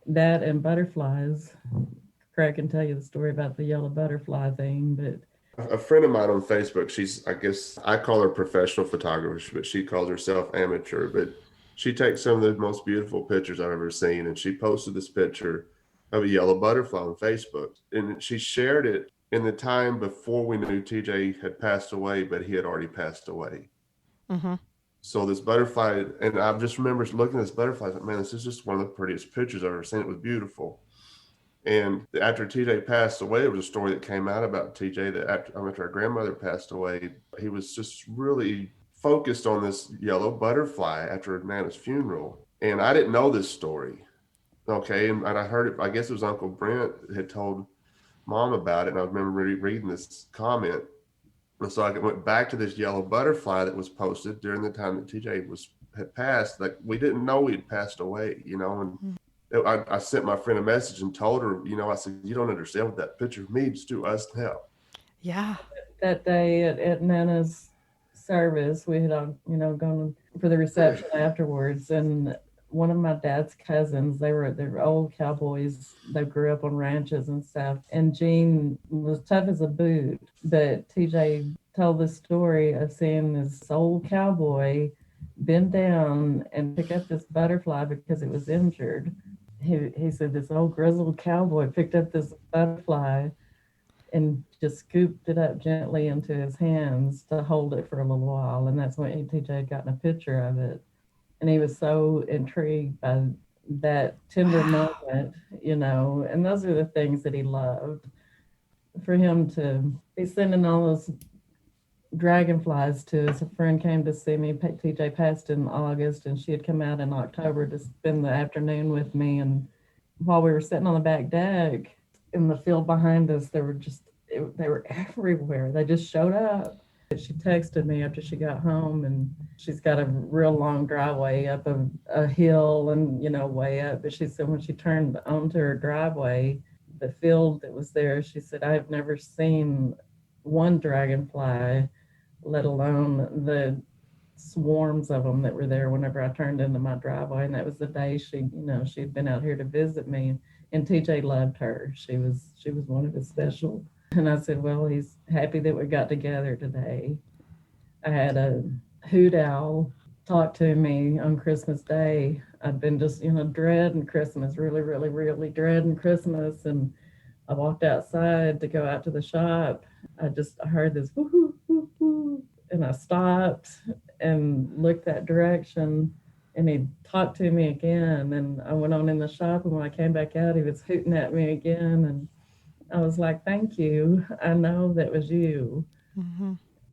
C: that and butterflies. Craig can tell you the story about the yellow butterfly thing, but
D: a friend of mine on Facebook, I guess I call her professional photographer, but she calls herself amateur, but she takes some of the most beautiful pictures I've ever seen. And she posted this picture of a yellow butterfly on Facebook, and she shared it in the time before we knew TJ had passed away, but he had already passed away. So this butterfly, and I just remember looking at this butterfly, like, man, this is just one of the prettiest pictures I've ever seen. It was beautiful. And after TJ passed away, there was a story that came out about TJ that after our grandmother passed away, he was just really focused on this yellow butterfly after Nana's funeral. And I didn't know this story. Okay. And I heard it, I guess it was Uncle Brent had told Mom about it. And I remember reading this comment. And so I went back to this yellow butterfly that was posted during the time that TJ had passed. Like, we didn't know he'd passed away, and I sent my friend a message and told her, I said, you don't understand what that picture means to us now.
B: Yeah.
C: That day at Nana's service, we had gone for the reception afterwards, and one of my dad's cousins, they were old cowboys. They grew up on ranches and stuff. And Gene was tough as a boot, but TJ told the story of seeing this old cowboy bend down and pick up this butterfly because it was injured. He said this old grizzled cowboy picked up this butterfly and just scooped it up gently into his hands to hold it for a little while. And that's when TJ had gotten a picture of it. And he was so intrigued by that tender moment, and those are the things that he loved. For him to be sending all those dragonflies to us. A friend came to see me. TJ passed in August, and she had come out in October to spend the afternoon with me. And while we were sitting on the back deck in the field behind us, they were everywhere. They just showed up. She texted me after she got home, and she's got a real long driveway up a hill and, way up. But she said when she turned onto her driveway, the field that was there, she said, I've never seen one dragonfly, let alone the swarms of them that were there whenever I turned into my driveway. And that was the day she'd been out here to visit me. And TJ loved her. She was one of his special. And I said, well, he's happy that we got together today. I had a hoot owl talk to me on Christmas Day. I'd been just, dreading Christmas, really, really, really dreading Christmas. And I walked outside to go out to the shop. I heard this whoo, whoo, whoo, and I stopped and looked that direction, and he talked to me again. And I went on in the shop, and when I came back out, he was hooting at me again. And I was like, thank you. I know that was you.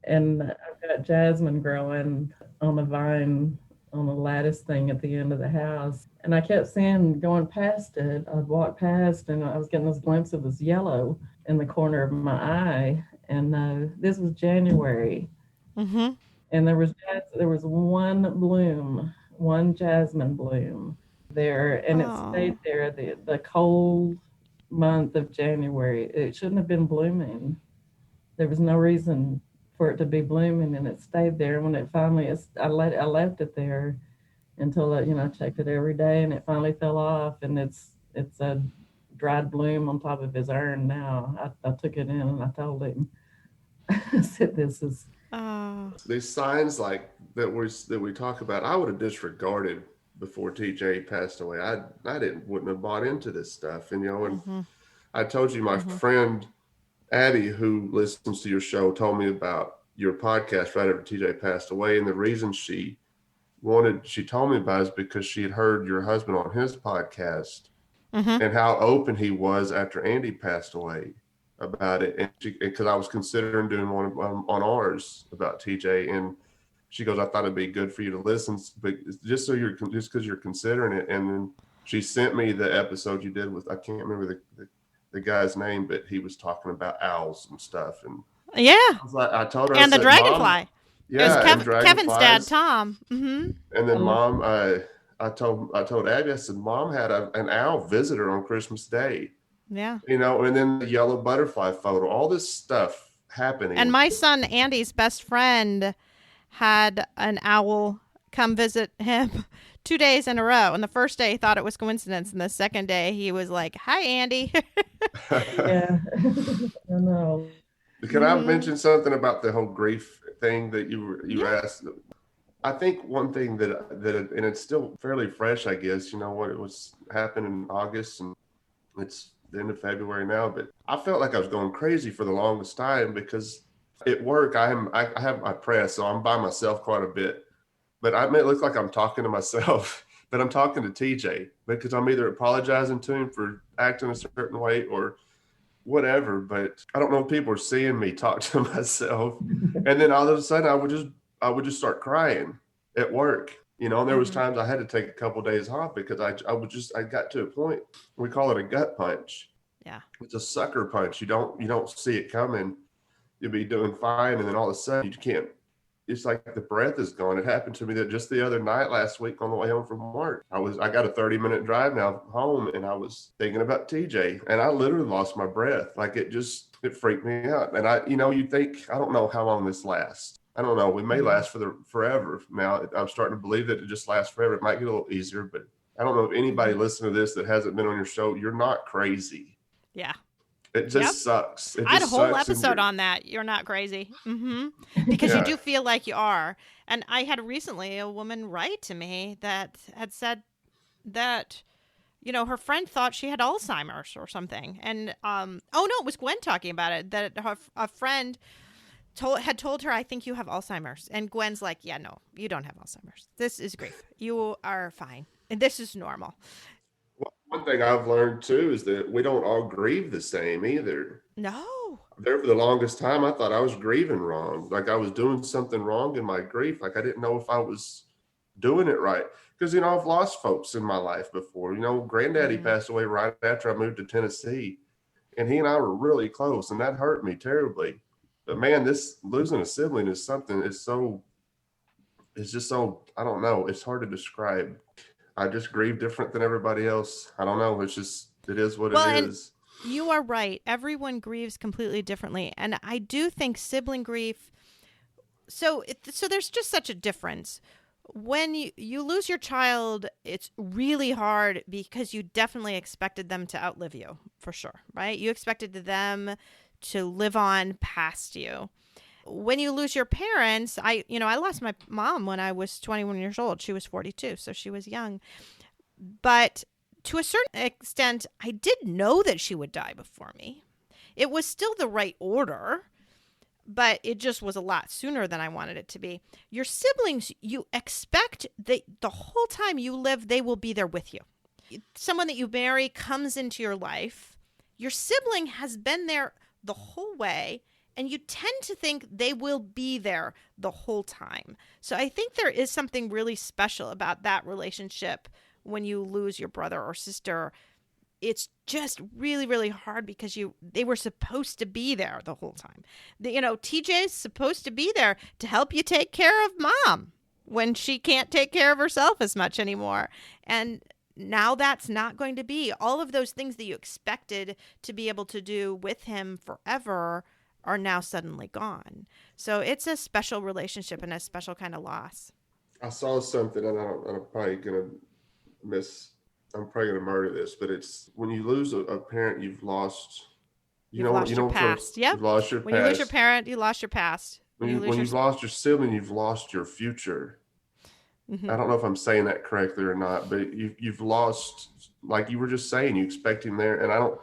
C: And I've got jasmine growing on a vine on a lattice thing at the end of the house. And I kept seeing, going past it, I'd walk past, and I was getting this glimpse of this yellow in the corner of my eye. And this was January. And there was one bloom, one jasmine bloom there, and it stayed there the cold month of January. It shouldn't have been blooming. There was no reason for it to be blooming, and it stayed there. When it finally, I left it there until I checked it every day, and it finally fell off, and it's a dried bloom on top of his urn now. I took it in and I told him, I said, this is
D: these signs like that we talk about. I would have disregarded before TJ passed away. Wouldn't have bought into this stuff. And, and
B: Mm-hmm.
D: I told you my friend Abby, who listens to your show, told me about your podcast right after TJ passed away. And the reason she told me about it is because she had heard your husband on his podcast and how open he was after Andy passed away about it. And because I was considering doing one on ours about TJ, and she goes, I thought it'd be good for you to listen, but just because you're considering it. And then she sent me the episode you did with, I can't remember the guy's name, but he was talking about owls and stuff. And
B: Yeah.
D: I told her,
B: And the dragonfly.
D: Yeah,
B: it was Kevin's dad, Tom. Mm-hmm.
D: And then Mom, I told Abby, I said, Mom had an owl visitor on Christmas Day.
B: Yeah.
D: And then the yellow butterfly photo, all this stuff happening.
B: And my son Andy's best friend had an owl come visit him 2 days in a row. And the first day he thought it was coincidence. And the second day he was like, hi, Andy.
C: Yeah. I know.
D: Can I mention something about the whole grief thing that you asked? I think one thing that and it's still fairly fresh, I guess, what it was happened in August and it's the end of February now, but I felt like I was going crazy for the longest time because at work, I have my press, so I'm by myself quite a bit, but I may look like I'm talking to myself, but I'm talking to TJ because I'm either apologizing to him for acting a certain way or whatever, but I don't know if people are seeing me talk to myself. And then all of a sudden I would just start crying at work, and there was times I had to take a couple of days off because I got to a point, we call it a gut punch.
B: Yeah.
D: It's a sucker punch. You don't see it coming. You'll be doing fine. And then all of a sudden you can't, it's like the breath is gone. It happened to me that just the other night last week on the way home from work, I got a 30-minute drive now home and I was thinking about TJ and I literally lost my breath. Like it freaked me out. And you think, I don't know how long this lasts. I don't know. We may last forever. Now I'm starting to believe that it just lasts forever. It might get a little easier, but I don't know if anybody listening to this that hasn't been on your show, you're not crazy.
B: Yeah.
D: It just sucks.
B: I had a whole episode on that. You're not crazy. Because you do feel like you are. And I had recently a woman write to me that had said that, her friend thought she had Alzheimer's or something. And, it was Gwen talking about it, that a friend had told her, I think you have Alzheimer's. And Gwen's like, yeah, no, you don't have Alzheimer's. This is grief. You are fine. And this is normal.
D: One thing I've learned too is that we don't all grieve the same either.
B: No.
D: There for the longest time, I thought I was grieving wrong. Like I was doing something wrong in my grief. Like I didn't know if I was doing it right. Because, I've lost folks in my life before. Granddaddy passed away right after I moved to Tennessee. And he and I were really close. And that hurt me terribly. But man, this losing a sibling is something, it's just so, I don't know. It's hard to describe. I just grieve different than everybody else. I don't know. It is what it is.
B: You are right. Everyone grieves completely differently. And I do think sibling grief, so there's just such a difference. When you lose your child, it's really hard because you definitely expected them to outlive you, for sure, right? You expected them to live on past you. When you lose your parents, I lost my mom when I was 21 years old. She was 42, so she was young. But to a certain extent, I did know that she would die before me. It was still the right order, but it just was a lot sooner than I wanted it to be. Your siblings, you expect that the whole time you live, they will be there with you. Someone that you marry comes into your life. Your sibling has been there the whole way, and you tend to think they will be there the whole time. So I think there is something really special about that relationship when you lose your brother or sister. It's just really, really hard because they were supposed to be there the whole time. TJ's supposed to be there to help you take care of mom when she can't take care of herself as much anymore. And now that's not going to be. All of those things that you expected to be able to do with him forever are now suddenly gone. So it's a special relationship and a special kind of loss.
D: I saw something, and I'm probably going to murder this, but it's when you lose a parent, you've lost,
B: your past. Yep.
D: You've lost your past.
B: When you lose your parent, you lost your past.
D: When you've lost your sibling, you've lost your future. I don't know if I'm saying that correctly or not, but you've lost, like you were just saying, you expect him there. And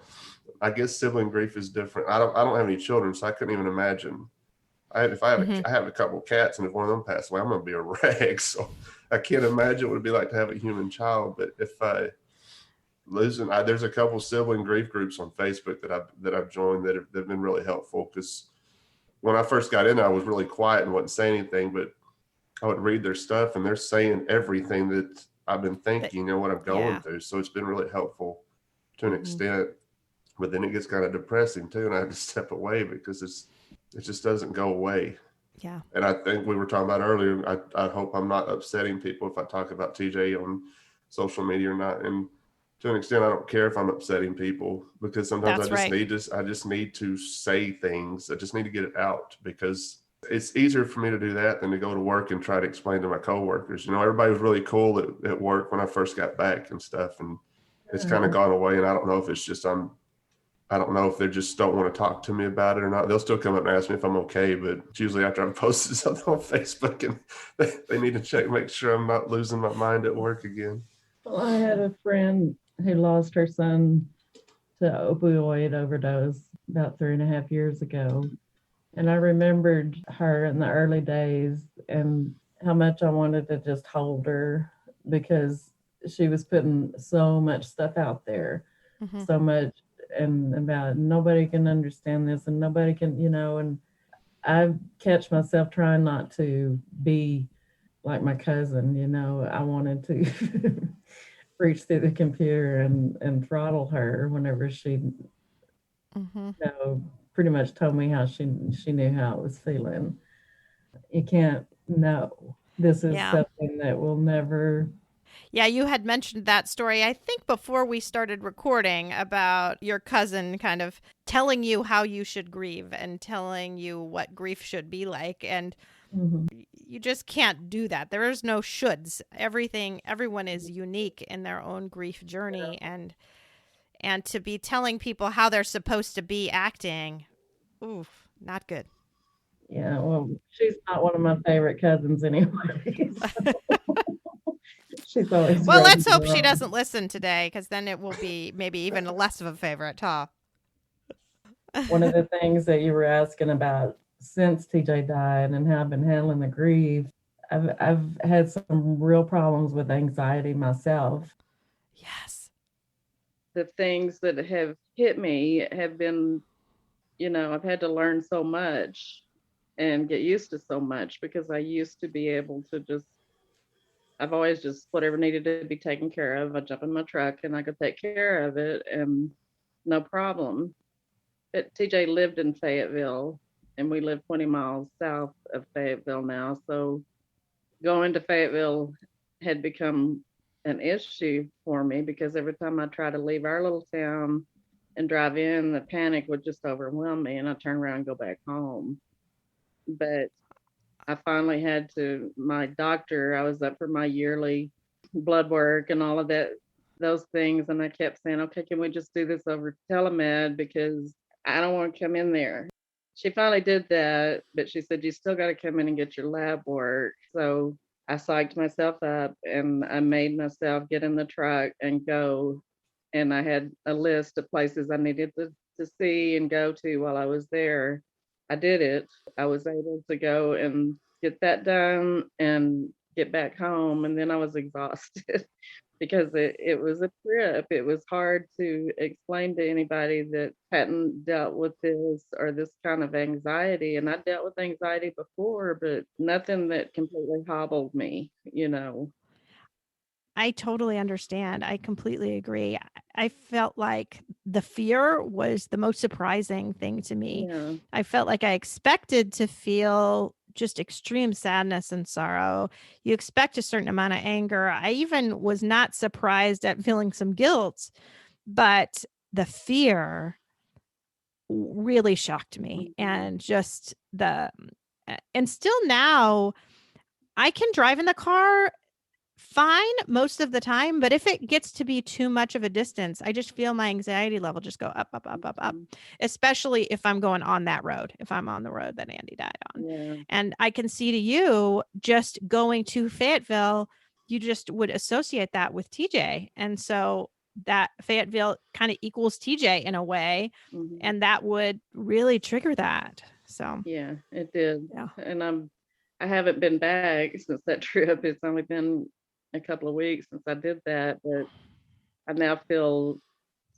D: I guess sibling grief is different. I don't have any children, so I couldn't even imagine. I have a couple of cats, and if one of them passed away, I'm going to be a wreck. So I can't imagine what it'd be like to have a human child. But if there's a couple sibling grief groups on Facebook that I've joined that have been really helpful, because when I first got in, I was really quiet and wasn't saying anything, but I would read their stuff and they're saying everything that I've been thinking and what I'm going through. So it's been really helpful to an extent, but then it gets kind of depressing too. And I have to step away because it just doesn't go away.
B: Yeah.
D: And I think we were talking about earlier, I hope I'm not upsetting people if I talk about TJ on social media or not. And to an extent, I don't care if I'm upsetting people, because sometimes I just need to say things. I just need to get it out, because it's easier for me to do that than to go to work and try to explain to my coworkers. Everybody was really cool at work when I first got back and stuff, and it's kind of gone away. And I don't know if it's just I don't know if they just don't want to talk to me about it or not. They'll still come up and ask me if I'm okay, but it's usually after I've posted something on Facebook and they need to make sure I'm not losing my mind at work again.
C: Well, I had a friend who lost her son to opioid overdose about 3.5 years ago. And I remembered her in the early days and how much I wanted to just hold her, because she was putting so much stuff out there, so much, and about nobody can understand this and nobody can, and I catch myself trying not to be like my cousin, I wanted to reach through the computer and throttle her whenever she, pretty much told me how she knew how I was feeling. You can't know. This is something that will never.
B: Yeah, you had mentioned that story, I think, before we started recording, about your cousin kind of telling you how you should grieve and telling you what grief should be like. And you just can't do that. There is no shoulds. Everyone is unique in their own grief journey. And to be telling people how they're supposed to be acting, oof, not good.
C: Yeah, well, she's not one of my favorite cousins anyway. She's always
B: well, let's hope she doesn't listen today, because then it will be maybe even less of a favorite, huh?
C: One of the things that you were asking about since TJ died and how I've been handling the grief, I've had some real problems with anxiety myself.
B: Yes.
C: The things that have hit me have been, I've had to learn so much and get used to so much, because I used to be able to I've always just, whatever needed to be taken care of, I jump in my truck and I could take care of it and no problem. But TJ lived in Fayetteville and we live 20 miles south of Fayetteville now. So going to Fayetteville had become an issue for me, because every time I try to leave our little town and drive in, the panic would just overwhelm me and I turn around and go back home. But I finally had to, my doctor, I was up for my yearly blood work and all of that, those things. And I kept saying, okay, can we just do this over telemed, because I don't want to come in there. She finally did that, but she said, you still got to come in and get your lab work. So I psyched myself up and I made myself get in the truck and go. And I had a list of places I needed to see and go to while I was there. I did it. I was able to go and get that done and get back home. And then I was exhausted because it was a trip. It was hard to explain to anybody that hadn't dealt with this or this kind of anxiety. And I dealt with anxiety before, but nothing that completely hobbled me,
B: I totally understand. I completely agree. I felt like the fear was the most surprising thing to me.
C: Yeah.
B: I felt like I expected to feel just extreme sadness and sorrow. You expect a certain amount of anger. I even was not surprised at feeling some guilt, but the fear really shocked me. And just and still now I can drive in the car fine most of the time, but if it gets to be too much of a distance, I just feel my anxiety level just go up, up, up, up, up, especially if I'm going on that road, if I'm on the road that Andy died on.
C: Yeah.
B: And I can see to you just going to Fayetteville, you just would associate that with TJ. And so that Fayetteville kind of equals TJ in a way.
C: Mhm.
B: And that would really trigger that. So
C: Yeah, it did.
B: yeah.
C: And I haven't been back since that trip. It's only been a couple of weeks since I did that, but I now feel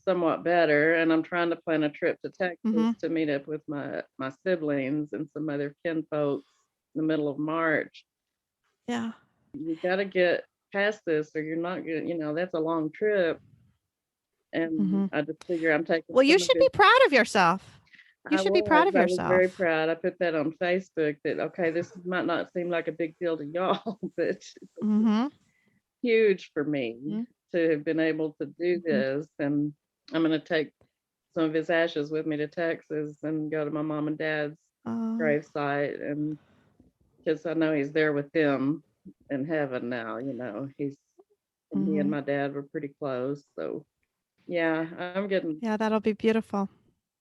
C: somewhat better, and I'm trying to plan a trip to Texas to meet up with my siblings and some other kin folks in the middle of March.
B: Yeah.
C: You got to get past this, or you're not gonna, that's a long trip. And I just figure I'm taking.
B: Well, you should be proud of yourself. You should be proud of
C: I was very
B: yourself.
C: proud. I put that on Facebook that, okay, this might not seem like a big deal to y'all, but it's huge for me to have been able to do this. And I'm going to take some of his ashes with me to Texas and go to my mom and dad's gravesite. And because I know he's there with them in heaven now, he and my dad were pretty close. So yeah, I'm getting.
B: Yeah, that'll be beautiful.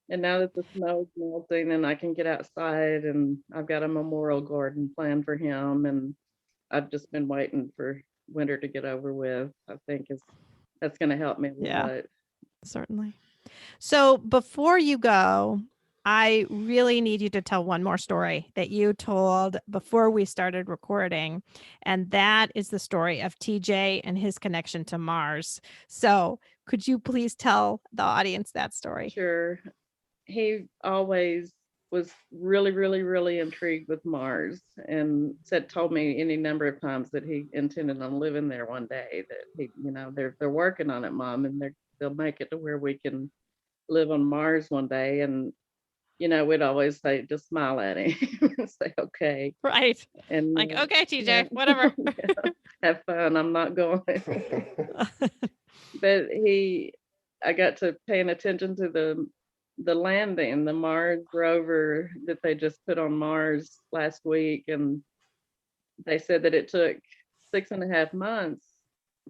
C: And now that the snow's melting and I can get outside, and I've got a memorial garden planned for him, and I've just been waiting for winter to get over with. I think that's going to help me a lot.
B: Certainly. So before you go, I really need you to tell one more story that you told before we started recording. And that is the story of TJ and his connection to Mars. So could you please tell the audience that story?
C: Sure. He always was really, really, really intrigued with Mars, and told me any number of times that he intended on living there one day, that he, they're working on it, Mom, and they'll make it to where we can live on Mars one day. And we'd always say, just smile at him and say, okay.
B: Right. And like, okay, TJ, whatever.
C: Have fun. I'm not going. But I got to paying attention to the landing, the Mars rover that they just put on Mars last week. And they said that it took 6.5 months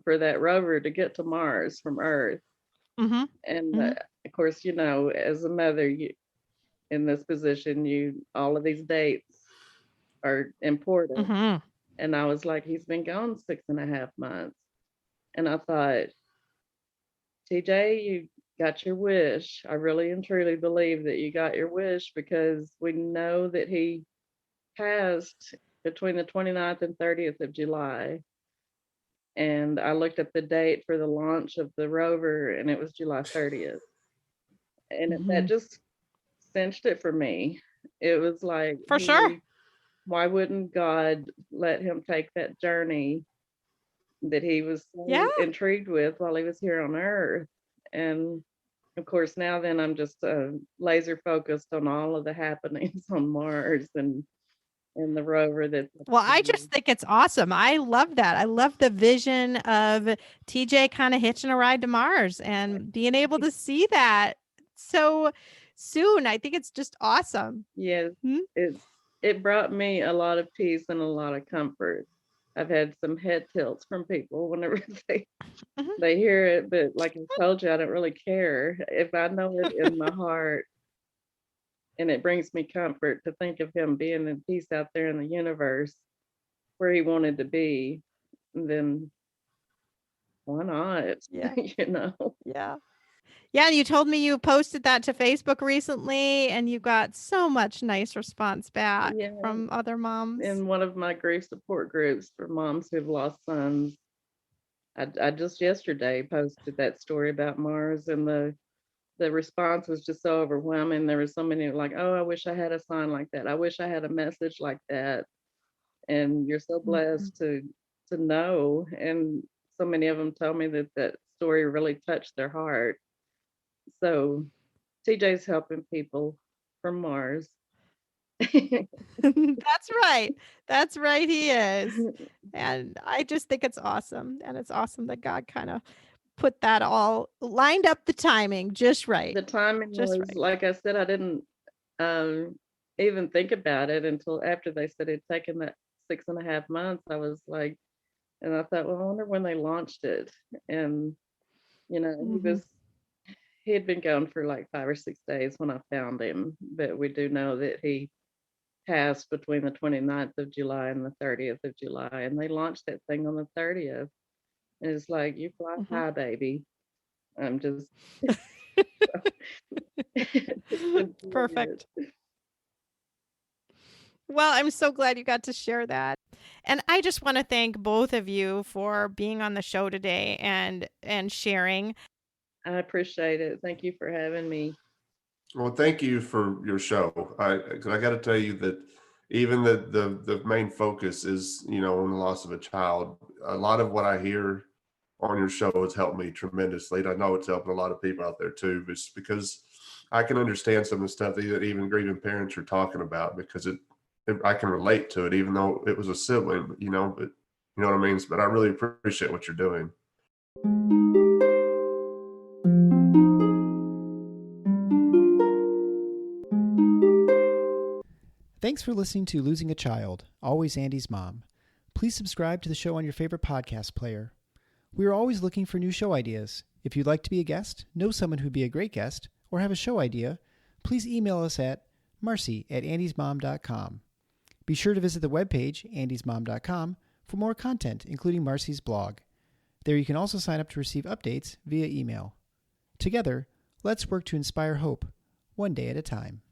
C: for that rover to get to Mars from Earth. And of course, as a mother, in this position, all of these dates are important. And I was like, he's been gone 6.5 months. And I thought, TJ, you got your wish. I really and truly believe that you got your wish, because we know that he passed between the 29th and 30th of July. And I looked at the date for the launch of the rover, and it was July 30th. And that just cinched it for me. It was like,
B: for sure.
C: Why wouldn't God let him take that journey that he was so intrigued with while he was here on Earth? And of course, now then I'm just laser focused on all of the happenings on Mars and the rover. Well,
B: I just think it's awesome. I love that. I love the vision of TJ kind of hitching a ride to Mars and being able to see that so soon. I think it's just awesome.
C: Yes, it brought me a lot of peace and a lot of comfort. I've had some head tilts from people whenever they hear it, but like I told you, I don't really care. If I know it in my heart, and it brings me comfort to think of him being in peace out there in the universe where he wanted to be, then why not?
B: Yeah.
C: Yeah.
B: Yeah, and you told me you posted that to Facebook recently, and you got so much nice response back from other moms.
C: In one of my grief support groups for moms who've lost sons, I just yesterday posted that story about Mars, and the response was just so overwhelming. There were so many like, oh, I wish I had a sign like that. I wish I had a message like that. And you're so blessed to know. And so many of them told me that story really touched their heart. So TJ's helping people from Mars.
B: That's right. That's right. He is. And I just think it's awesome. And it's awesome that God kind of put that all lined up the timing just right.
C: The timing just was right. Like I said, I didn't even think about it until after they said it'd taken that 6.5 months. I was like, And I thought, well, I wonder when they launched it. And,
B: Mm-hmm.
C: he had been gone for like 5 or 6 days when I found him. But we do know that he passed between the 29th of July and the 30th of July. And they launched that thing on the 30th. And it's like, you fly
B: Mm-hmm.
C: high, baby. I'm just enjoying
B: Perfect.
C: it.
B: Well, I'm so glad you got to share that. And I just want to thank both of you for being on the show today and sharing.
C: I appreciate it. Thank you for having me.
D: Well, thank you for your show. I got to tell you that even the main focus is, on the loss of a child. A lot of what I hear on your show has helped me tremendously. And I know it's helping a lot of people out there too. It's because I can understand some of the stuff that even grieving parents are talking about, because I can relate to it, even though it was a sibling, but you know what I mean? But I really appreciate what you're doing.
A: Thanks for listening to Losing a Child, Always Andy's Mom. Please subscribe to the show on your favorite podcast player. We are always looking for new show ideas. If you'd like to be a guest, know someone who'd be a great guest, or have a show idea, please email us at marcy@andysmom.com. Be sure to visit the webpage, andysmom.com, for more content, including Marcy's blog. There you can also sign up to receive updates via email. Together, let's work to inspire hope, one day at a time.